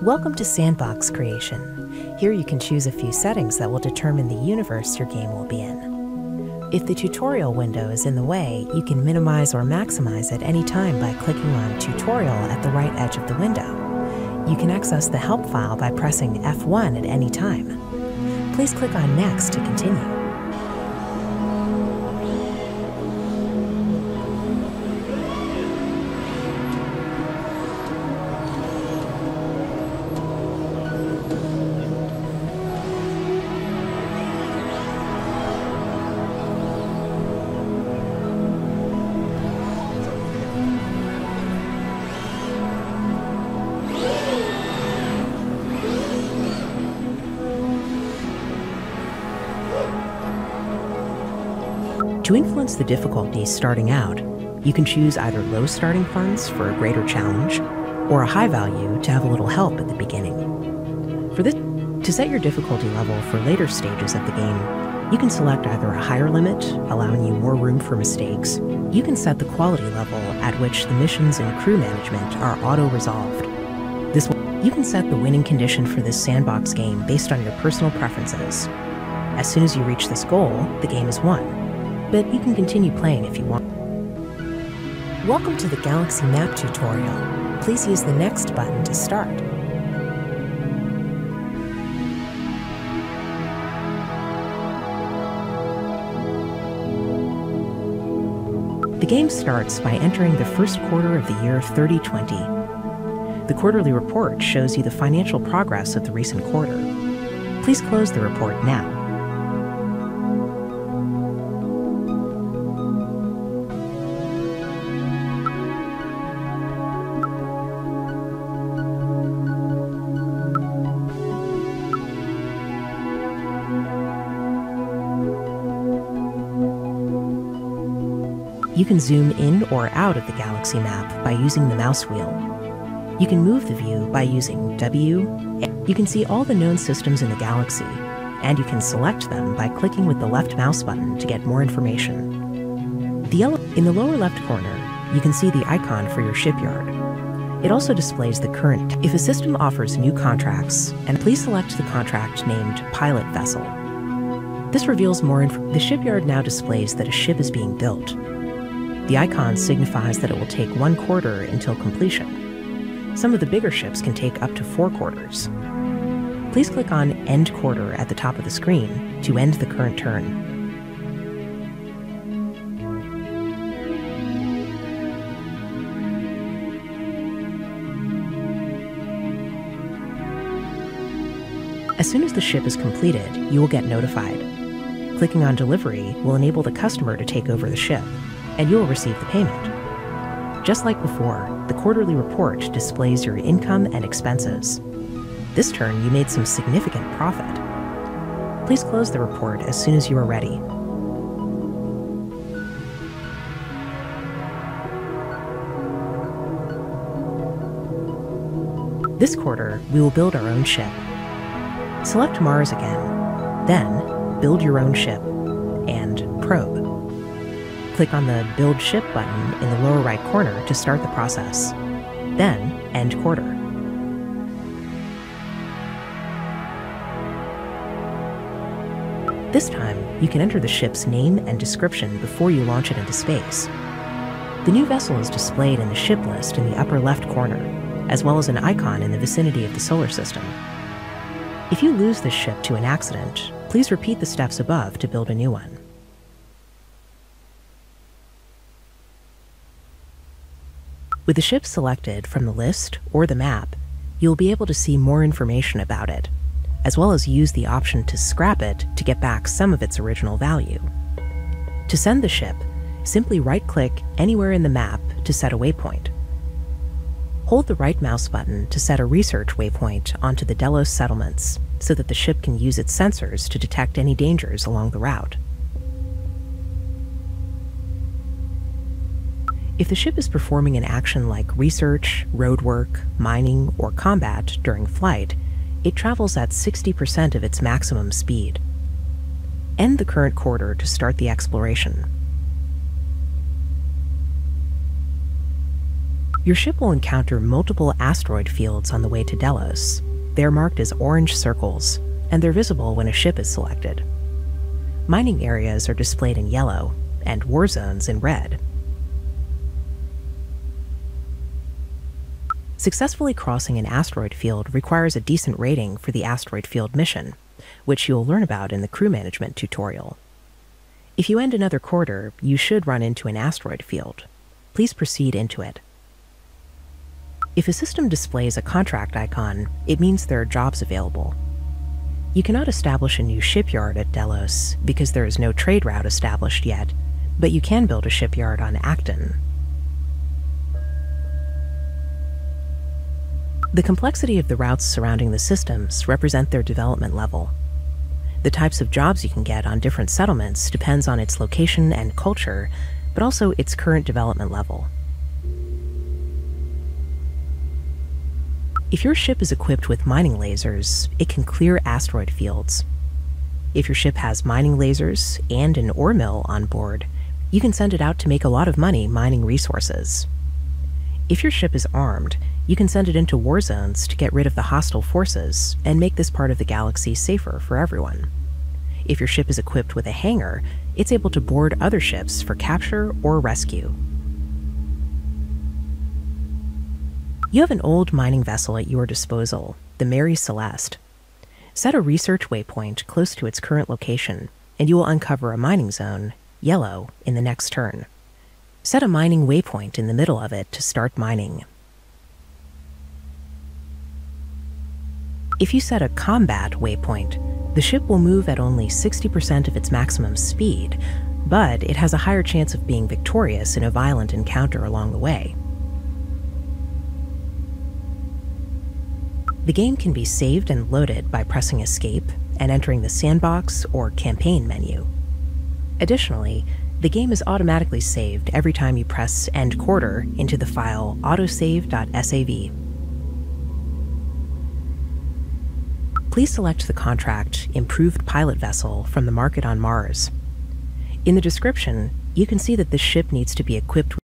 Welcome to Sandbox Creation. Here you can choose a few settings that will determine the universe your game will be in. If the tutorial window is in the way, you can minimize or maximize at any time by clicking on Tutorial at the right edge of the window. You can access the help file by pressing F1 at any time. Please click on Next to continue. To influence the difficulty starting out, you can choose either low starting funds for a greater challenge, or a high value to have a little help at the beginning. To set your difficulty level for later stages of the game, you can select either a higher limit, allowing you more room for mistakes. You can set the quality level at which the missions and crew management are auto-resolved. You can set the winning condition for this sandbox game based on your personal preferences. As soon as you reach this goal, the game is won. But you can continue playing if you want. Welcome to the Galaxy Map tutorial. Please use the Next button to start. The game starts by entering the first quarter of the year 3020. The quarterly report shows you the financial progress of the recent quarter. Please close the report now. You can zoom in or out of the galaxy map by using the mouse wheel. You can move the view by using W. You can see all the known systems in the galaxy, and you can select them by clicking with the left mouse button to get more information. In the lower left corner, you can see the icon for your shipyard. It also displays the current. If a system offers new contracts, and please select the contract named Pilot Vessel. This reveals more information. The shipyard now displays that a ship is being built. The icon signifies that it will take 1 quarter until completion. Some of the bigger ships can take up to 4 quarters. Please click on End Quarter at the top of the screen to end the current turn. As soon as the ship is completed, you will get notified. Clicking on Delivery will enable the customer to take over the ship, and you will receive the payment. Just like before, the quarterly report displays your income and expenses. This turn, you made some significant profit. Please close the report as soon as you are ready. This quarter, we will build our own ship. Select Mars again, then Build Your Own Ship, and Probe. Click on the Build Ship button in the lower right corner to start the process. Then, End Quarter. This time, you can enter the ship's name and description before you launch it into space. The new vessel is displayed in the ship list in the upper left corner, as well as an icon in the vicinity of the solar system. If you lose this ship to an accident, please repeat the steps above to build a new one. With the ship selected from the list or the map, you'll be able to see more information about it, as well as use the option to scrap it to get back some of its original value. To send the ship, simply right-click anywhere in the map to set a waypoint. Hold the right mouse button to set a research waypoint onto the Delos settlements so that the ship can use its sensors to detect any dangers along the route. If the ship is performing an action like research, roadwork, mining, or combat during flight, it travels at 60% of its maximum speed. End the current quarter to start the exploration. Your ship will encounter multiple asteroid fields on the way to Delos. They are marked as orange circles, and they're visible when a ship is selected. Mining areas are displayed in yellow, and war zones in red. Successfully crossing an asteroid field requires a decent rating for the asteroid field mission, which you'll learn about in the crew management tutorial. If you end another quarter, you should run into an asteroid field. Please proceed into it. If a system displays a contract icon, it means there are jobs available. You cannot establish a new shipyard at Delos because there is no trade route established yet, but you can build a shipyard on Acton. The complexity of the routes surrounding the systems represent their development level. The types of jobs you can get on different settlements depends on its location and culture, but also its current development level. If your ship is equipped with mining lasers, it can clear asteroid fields. If your ship has mining lasers and an ore mill on board, you can send it out to make a lot of money mining resources. If your ship is armed, you can send it into war zones to get rid of the hostile forces and make this part of the galaxy safer for everyone. If your ship is equipped with a hangar, it's able to board other ships for capture or rescue. You have an old mining vessel at your disposal, the Mary Celeste. Set a research waypoint close to its current location, and you will uncover a mining zone, yellow, in the next turn. Set a mining waypoint in the middle of it to start mining. If you set a combat waypoint, the ship will move at only 60% of its maximum speed, but it has a higher chance of being victorious in a violent encounter along the way. The game can be saved and loaded by pressing Escape and entering the Sandbox or Campaign menu. Additionally, the game is automatically saved every time you press End Quarter into the file autosave.sav. Please select the contract Improved Pilot Vessel from the market on Mars. In the description, you can see that this ship needs to be equipped